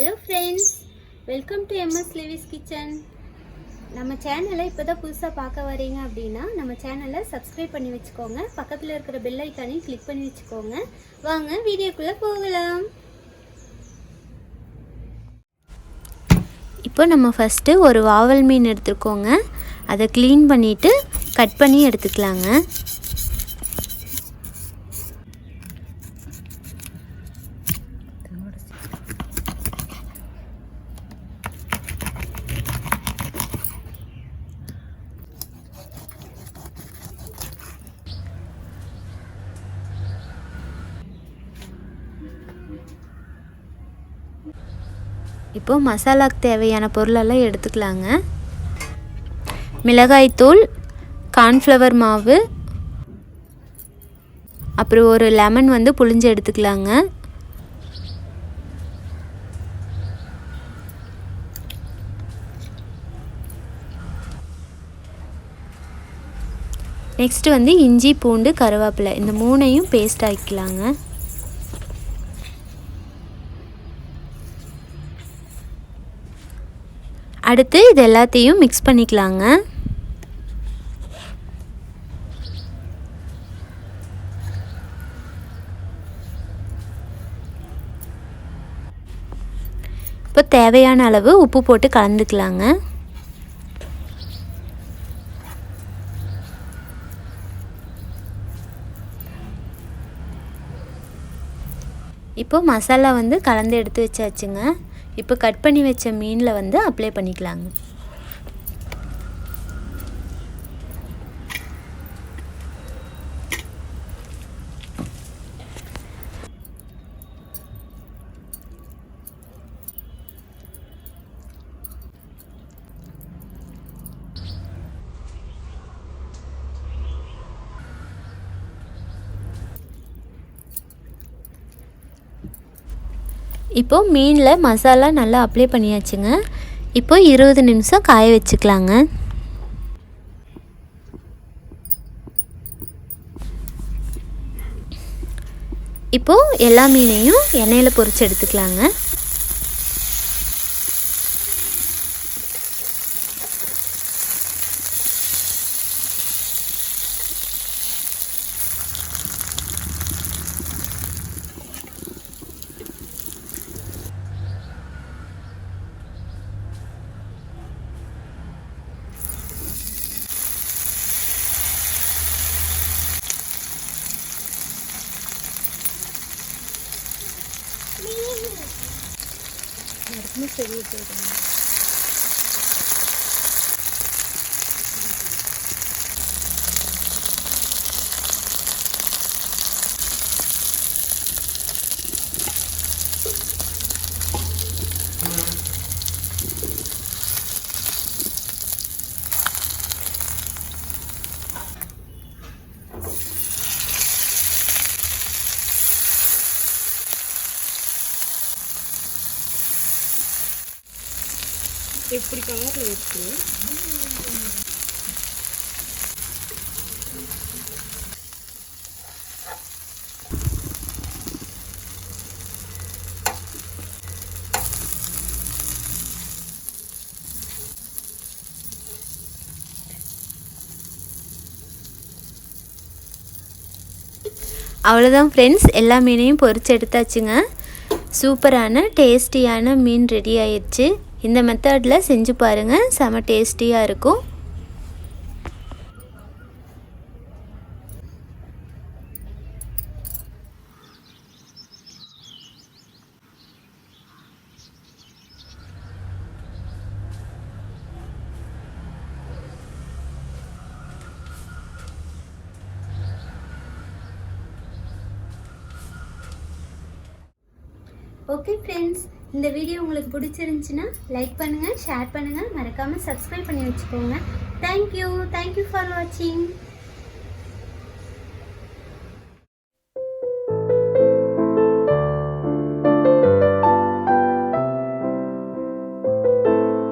Hello friends, welcome to Levi's kitchen. நம்ம சேனலை இப்போ தான் புதுசாக பார்க்க வரீங்க அப்படின்னா நம்ம சேனலை சப்ஸ்கிரைப் பண்ணி வச்சுக்கோங்க. பக்கத்தில் இருக்கிற பெல் ஐக்கானையும் கிளிக் பண்ணி வச்சுக்கோங்க. வாங்க வீடியோக்குள்ளே போகலாம். இப்போ நம்ம ஃபஸ்ட்டு ஒரு வாவல் மீன் எடுத்துக்கோங்க. அதை க்ளீன் பண்ணிவிட்டு கட் பண்ணி எடுத்துக்கலாங்க. இப்போ மசாலாக்கு தேவையான பொருளெல்லாம் எடுத்துக்கலாங்க. மிளகாய்த்தூள், கார்ன்ஃப்ளவர் மாவு, அப்புறம் ஒரு லெமன் புழிஞ்சு எடுத்துக்கலாங்க. நெக்ஸ்ட்டு இஞ்சி, பூண்டு, கருவேப்பிலை இந்த மூணையும் பேஸ்ட் ஆக்கிக்கலாங்க. அடுத்து இது எல்லாத்தையும் மிக்ஸ் பண்ணிக்கலாங்க. இப்போ தேவையான அளவு உப்பு போட்டு கலந்துக்கலாங்க. இப்போ மசாலா கலந்து எடுத்து வச்சாச்சுங்க. இப்போ கட் பண்ணி வச்ச மீனில் அப்ளை பண்ணிக்கலாங்க. இப்போது மீனில் மசாலா நல்லா அப்ளை பண்ணியாச்சுங்க. இப்போ 20 நிமிஷம் காய வச்சுக்கலாங்க. இப்போது எல்லா மீனையும் எண்ணெயில் பொரிச்சு எடுத்துக்கலாங்க. எப்படி கலரில் வச்சு அவ்வளோதான் ஃப்ரெண்ட்ஸ், எல்லா மீனையும் பொரிச்சு எடுத்தாச்சுங்க. சூப்பரான டேஸ்டியான மீன் ரெடி ஆயிடுச்சு. இந்த மெத்தடில் செஞ்சு பாருங்கள், செம டேஸ்டியாக இருக்கும். ஓகே ஃப்ரெண்ட்ஸ், இந்த வீடியோ உங்களுக்கு பிடிச்சிருந்துச்சுன்னா லைக் பண்ணுங்கள், ஷேர் பண்ணுங்கள், மறக்காமல் சப்ஸ்கிரைப் பண்ணி வச்சுக்கோங்க. தேங்க்யூ ஃபார் வாட்சிங்.